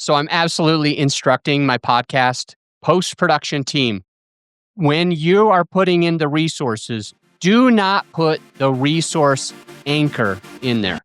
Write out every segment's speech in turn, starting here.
So I'm absolutely instructing my podcast post-production team. When you are putting in the resources, do not put the resource anchor in there.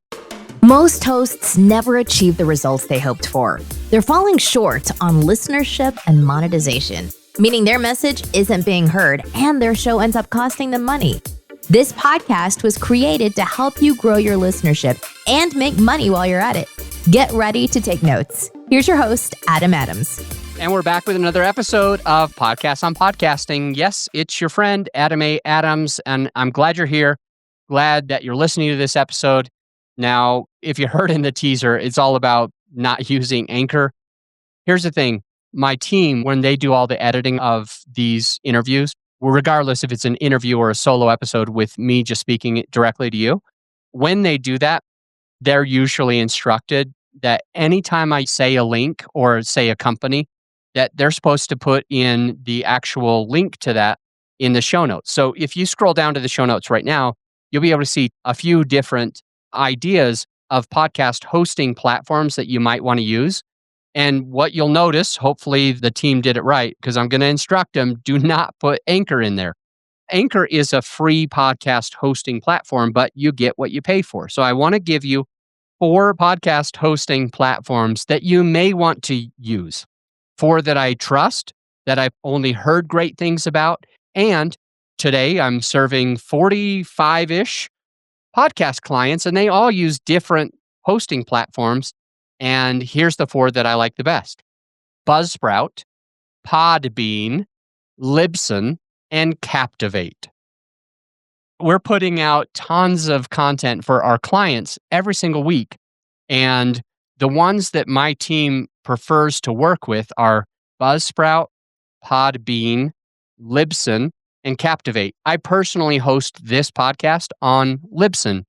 Most hosts never achieve the results they hoped for. They're falling short on listenership and monetization, meaning their message isn't being heard and their show ends up costing them money. This podcast was created to help you grow your listenership and make money while you're at it. Get ready to take notes. Here's your host, Adam Adams. And we're back with another episode of Podcasts on Podcasting. Yes, it's your friend, Adam A. Adams, and I'm glad you're here. Glad that you're listening to this episode. Now, if you heard in the teaser, it's all about not using Anchor. Here's the thing. My team, when they do all the editing of these interviews, regardless if it's an interview or a solo episode with me just speaking directly to you, when they do that, they're usually instructed that anytime I say a link or say a company, that they're supposed to put in the actual link to that in the show notes. So if you scroll down to the show notes right now, you'll be able to see a few different ideas of podcast hosting platforms that you might want to use. And what you'll notice, hopefully the team did it right, because I'm going to instruct them, do not put Anchor in there. Anchor is a free podcast hosting platform, but you get what you pay for. So I want to give you 4 podcast hosting platforms that you may want to use. 4 that I trust, that I've only heard great things about. And today I'm serving 45-ish podcast clients, and they all use different hosting platforms. And here's the 4 that I like the best: Buzzsprout, Podbean, Libsyn, and Captivate. We're putting out tons of content for our clients every single week. And the ones that my team prefers to work with are Buzzsprout, Podbean, Libsyn, and Captivate. I personally host this podcast on Libsyn.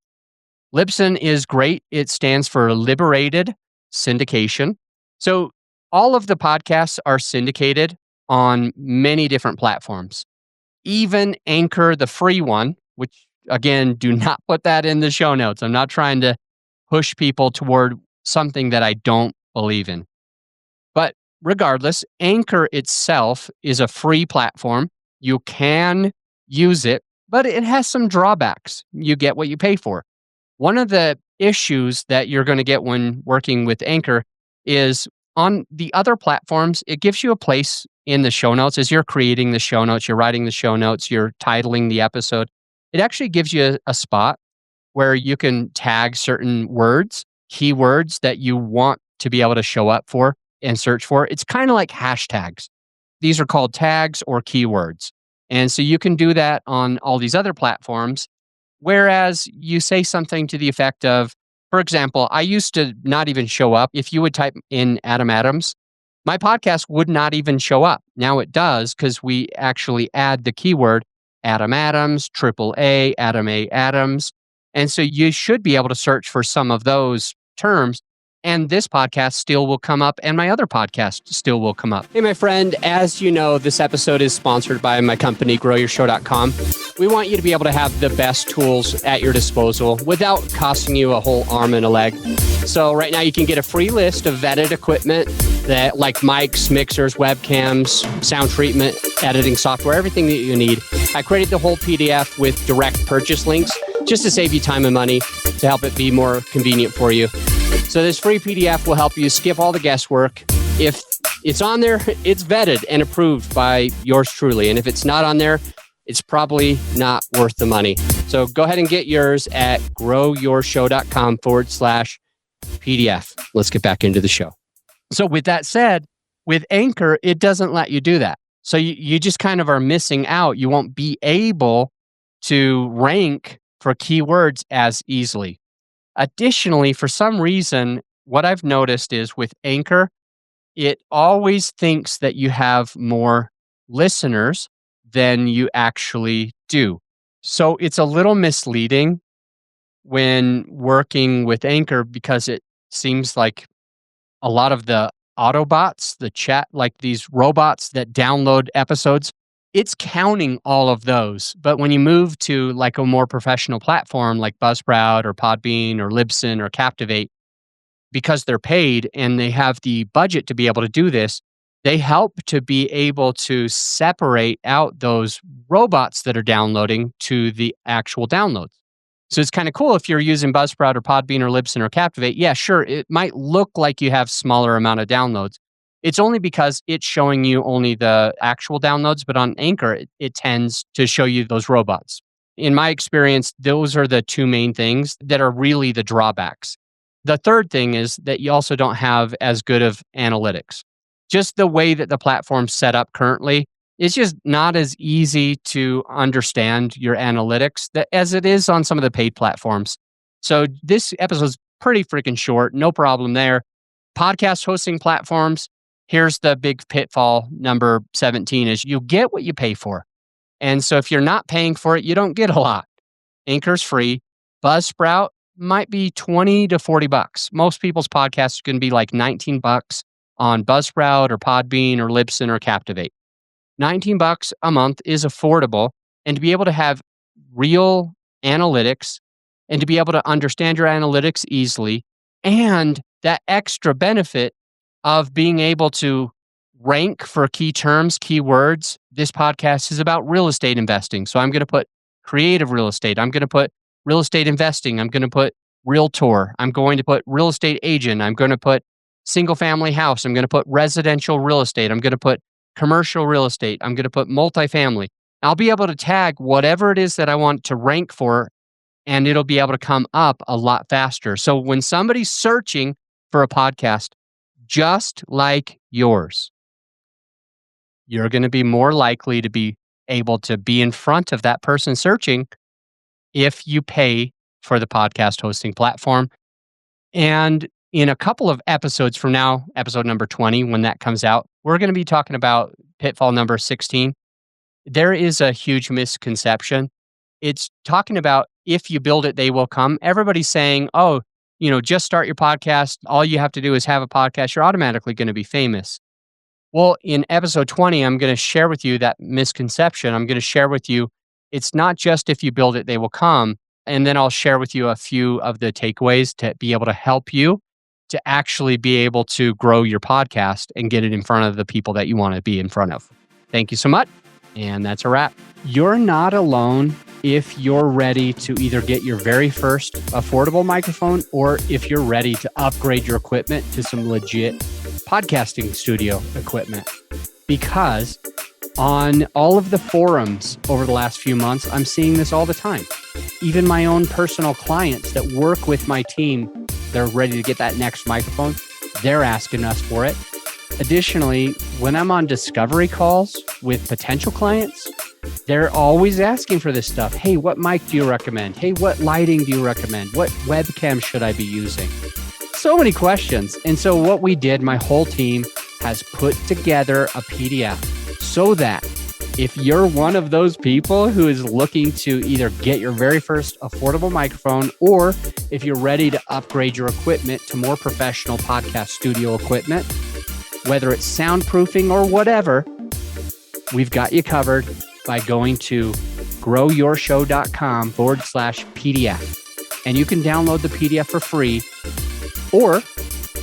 Libsyn is great. It stands for Liberated Syndication. So all of the podcasts are syndicated on many different platforms. Even Anchor, the free one, which again, do not put that in the show notes. I'm not trying to push people toward something that I don't believe in. But regardless, Anchor itself is a free platform. You can use it, but it has some drawbacks. You get what you pay for. One of the issues that you're going to get when working with Anchor is on the other platforms, it gives you a place in the show notes. As you're creating the show notes, you're writing the show notes, you're titling the episode, it actually gives you a spot where you can tag certain words, keywords that you want to be able to show up for and search for. It's kind of like hashtags. These are called tags or keywords. And so you can do that on all these other platforms. Whereas you say something to the effect of, for example, I used to not even show up. If you would type in Adam Adams, my podcast would not even show up. Now it does, because we actually add the keyword Adam Adams, AAA, Adam A. Adams. And so you should be able to search for some of those terms. And this podcast still will come up, and my other podcast still will come up. Hey, my friend, as you know, this episode is sponsored by my company, GrowYourShow.com. We want you to be able to have the best tools at your disposal without costing you a whole arm and a leg. So right now you can get a free list of vetted equipment that, like mics, mixers, webcams, sound treatment, editing software, everything that you need. I created the whole PDF with direct purchase links just to save you time and money, to help it be more convenient for you. So this free PDF will help you skip all the guesswork. If it's on there, it's vetted and approved by yours truly. And if it's not on there, it's probably not worth the money. So go ahead and get yours at growyourshow.com/PDF. Let's get back into the show. So with that said, with Anchor, it doesn't let you do that. So you just kind of are missing out. You won't be able to rank for keywords as easily. Additionally, for some reason, what I've noticed is with Anchor, it always thinks that you have more listeners than you actually do. So it's a little misleading when working with Anchor, because it seems like a lot of the Autobots, the chat, like these robots that download episodes, it's counting all of those. But when you move to like a more professional platform like Buzzsprout or Podbean or Libsyn or Captivate, because they're paid and they have the budget to be able to do this, they help to be able to separate out those robots that are downloading to the actual downloads. So it's kind of cool if you're using Buzzsprout or Podbean or Libsyn or Captivate. Yeah, sure, it might look like you have smaller amount of downloads. It's only because it's showing you only the actual downloads, but on Anchor, it tends to show you those robots. In my experience, those are the two main things that are really the drawbacks. The third thing is that you also don't have as good of analytics. Just the way that the platform's set up currently, it's just not as easy to understand your analytics as it is on some of the paid platforms. So this episode's pretty freaking short, no problem there. Podcast hosting platforms, here's the big pitfall number 17 is you get what you pay for. And so if you're not paying for it, you don't get a lot. Anchor's free. Buzzsprout might be 20 to 40 bucks. Most people's podcasts are going to be like 19 bucks on Buzzsprout or Podbean or Libsyn or Captivate. 19 bucks a month is affordable, and to be able to have real analytics and to be able to understand your analytics easily, and that extra benefit of being able to rank for key terms, keywords. This podcast is about real estate investing. So I'm going to put creative real estate. I'm going to put real estate investing. I'm going to put realtor. I'm going to put real estate agent. I'm going to put single family house. I'm going to put residential real estate. I'm going to put commercial real estate. I'm going to put multifamily. I'll be able to tag whatever it is that I want to rank for, and it'll be able to come up a lot faster. So when somebody's searching for a podcast just like yours, you're going to be more likely to be able to be in front of that person searching if you pay for the podcast hosting platform. And in a couple of episodes from now, episode number 20, when that comes out, we're going to be talking about pitfall number 16. There is a huge misconception. It's talking about if you build it, they will come. Everybody's saying, oh, just start your podcast. All you have to do is have a podcast. You're automatically going to be famous. Well, in episode 20, I'm going to share with you that misconception. I'm going to share with you, it's not just if you build it, they will come. And then I'll share with you a few of the takeaways to be able to help you to actually be able to grow your podcast and get it in front of the people that you want to be in front of. Thank you so much. And that's a wrap. You're not alone if you're ready to either get your very first affordable microphone or if you're ready to upgrade your equipment to some legit podcasting studio equipment. Because on all of the forums over the last few months, I'm seeing this all the time. Even my own personal clients that work with my team, they're ready to get that next microphone. They're asking us for it. Additionally, when I'm on discovery calls with potential clients, they're always asking for this stuff. Hey, what mic do you recommend? Hey, what lighting do you recommend? What webcam should I be using? So many questions. And so what we did, my whole team has put together a PDF so that if you're one of those people who is looking to either get your very first affordable microphone, or if you're ready to upgrade your equipment to more professional podcast studio equipment, whether it's soundproofing or whatever, we've got you covered by going to growyourshow.com/PDF. And you can download the PDF for free, or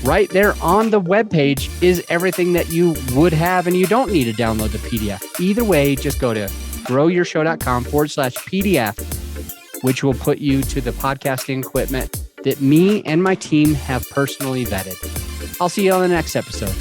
right there on the webpage is everything that you would have and you don't need to download the PDF. Either way, just go to growyourshow.com/PDF, which will put you to the podcasting equipment that me and my team have personally vetted. I'll see you on the next episode.